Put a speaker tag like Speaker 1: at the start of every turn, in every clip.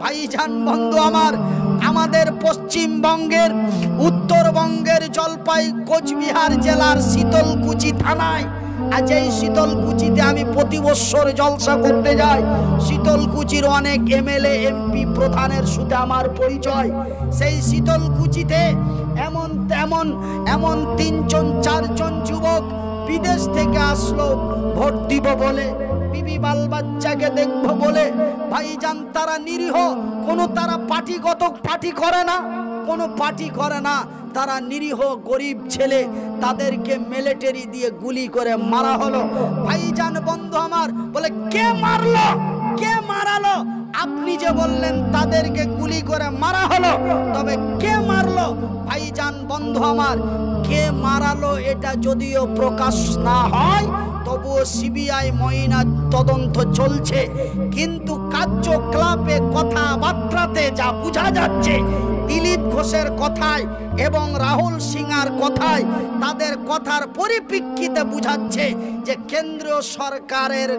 Speaker 1: ভাইজান বন্ধু আমার, আমাদের পশ্চিমবঙ্গের উত্তরবঙ্গের জলপাই কোচবিহার জেলার শীতলকুচি থানায়, আজ এই শীতলকুচিতে আমি প্রতি বছর জলসা করতে যাই। শীতলকুচির অনেক এমএলএ এমপি প্রধানের সাথে আমার পরিচয়। সেই শীতলকুচিতে এমন তেমন এমন 3-4জন যুবক বিদেশ থেকে আসলো ভোট দিব বলে, বিবি বাল বাচ্চাকে দেখবো বলে। ভাইজান তারা নিরীহ, কোনো তারা পার্টি করে না, কোনো পার্টি করে না, তারা নিরীহ গরিব ছেলে, তাদেরকে মিলিটারি দিয়ে গুলি করে মারা হলো। ভাইজান বন্ধু আমার, বলে কে মারলো, কে মারালো? আপনি যে বললেন তাদেরকে গুলি করে মারা হলো, তবে কে মারলো? ভাইজান বন্ধু আমার, কে মারালো এটা যদিও প্রকাশ না হয়, তবুও সিবিআই ময়না তদন্ত চলছে। কিন্তু কার্যকলাপে কথাবার্তাতে যা বোঝা যাচ্ছে, দিলীপ ঘোষের কথায় এবং রাহুল সিংহার কথায়, তাদের কথার পরিপ্রেক্ষিতে বুঝাচ্ছে যে কেন্দ্রীয় সরকারের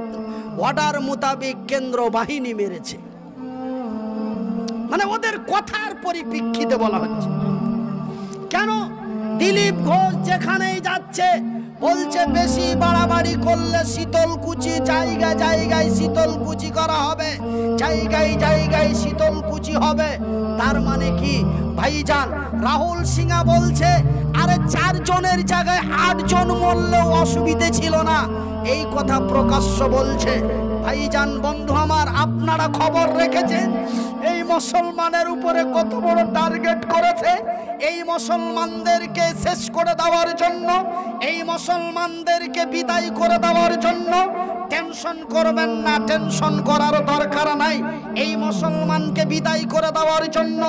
Speaker 1: অর্ডার মোতাবেক কেন্দ্র বাহিনী মেরেছে। মানে ওদের কথার পরিপ্রেক্ষিতে বলা হচ্ছে। কেন? দিলীপ ঘোষ যেখানেই যাচ্ছে বলছে বেশি বাড়াবাড়ি করলে শীতলকুচি জায়গায় জায়গায় শীতলকুচি করা হবে, জায়গায় জায়গায় শীতলকুচি হবে। তার মানে কি ভাইজান? রাহুল সিংহা বলছে আরে 4 জনের জায়গায় 8 জন মরলেও অসুবিধে ছিল না, এই কথা প্রকাশ্য বলছে। ভাইজান বন্ধু আমার, আপনারা খবর রেখেছেন এই মুসলমানের উপরে কত বড় টার্গেট করেছে? এই মুসলমানদেরকে শেষ করে দেওয়ার জন্য, এই মুসলমানদেরকে বিদায় করে দেওয়ার জন্য। টেনশন করবেন না, টেনশন করার দরকার নাই। এই মুসলমানকে বিদায় করে দেওয়ার জন্য,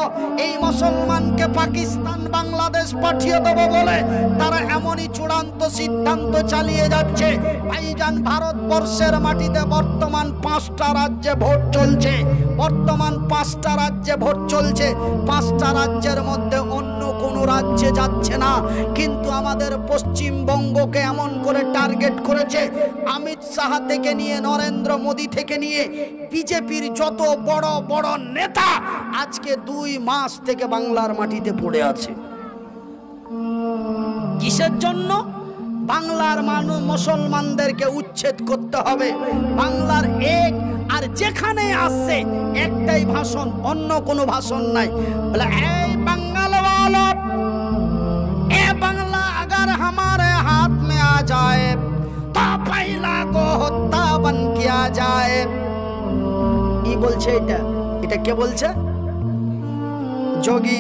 Speaker 1: এই মুসলমানকে পাকিস্তান বাংলাদেশ পাঠিয়ে দেবো বলে তারা এমনই চূড়ান্ত সিদ্ধান্ত চালিয়ে যাচ্ছে। ভাইজান ভারতবর্ষের মাটিতে বর্তমান 5টা রাজ্যে ভোট চলছে, বর্তমান 5টা রাজ্যে ভোট চলছে। 5টা রাজ্যের মধ্যে অন্য কোনো রাজ্যে যাচ্ছে না, কিন্তু আমাদের পশ্চিমবঙ্গকে এমন করে টার্গেট করেছে। অমিত শাহ থেকে নিয়ে, নরেন্দ্র মোদী থেকে নিয়ে, বিজেপির যত বড় বড় নেতা আজকে 2 মাস থেকে বাংলার মাটিতে পড়ে আছে। কিসের জন্য? বাংলার মানুষ মুসলমানদেরকে উচ্ছেদ করতে হবে। বাংলার এক, আর যেখানে আসছে একটাই ভাষণ, অন্য কোনো ভাষণ নাই। বলে এই বাঙাল वालों, ए बांग्ला अगर हमारे हाथ में आ जाए तो पहला को हत्या बन किया जाए। ई बोलছে এটা কে বলছে? যোগী।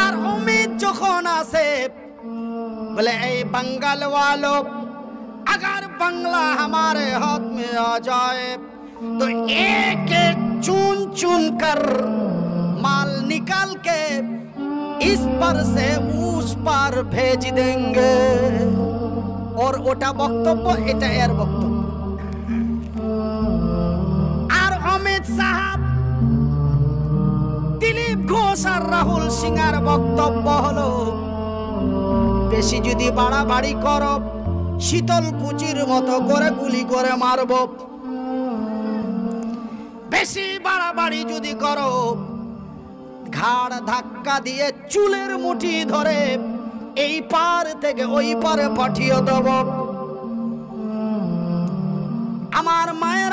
Speaker 1: আর উম্মীদ যখন আসে बोले ऐ बंगाल वालों, अगर बांग्ला हमारे हाथ में आ जाए तो एक एक चुन चुन कर माल निकाल के इस पर से उस पर भेज देंगे। और ओटा बक्तव्य, एटा एर बक्तव्य। और अमित साहब, दिलीप घोष और राहुल सिंहार बक्तव्य हलो বেশি যদি বাড়াবাড়ি করো শীতলকুচির মতো করে গুলি করে মারব। বেশি বাড়াবাড়ি যদি করো ঘাড় ধাক্কা দিয়ে চুলের মুঠি ধরে এই পার থেকে ওই পারে পাঠিয়ে দেব। আমার মায়ের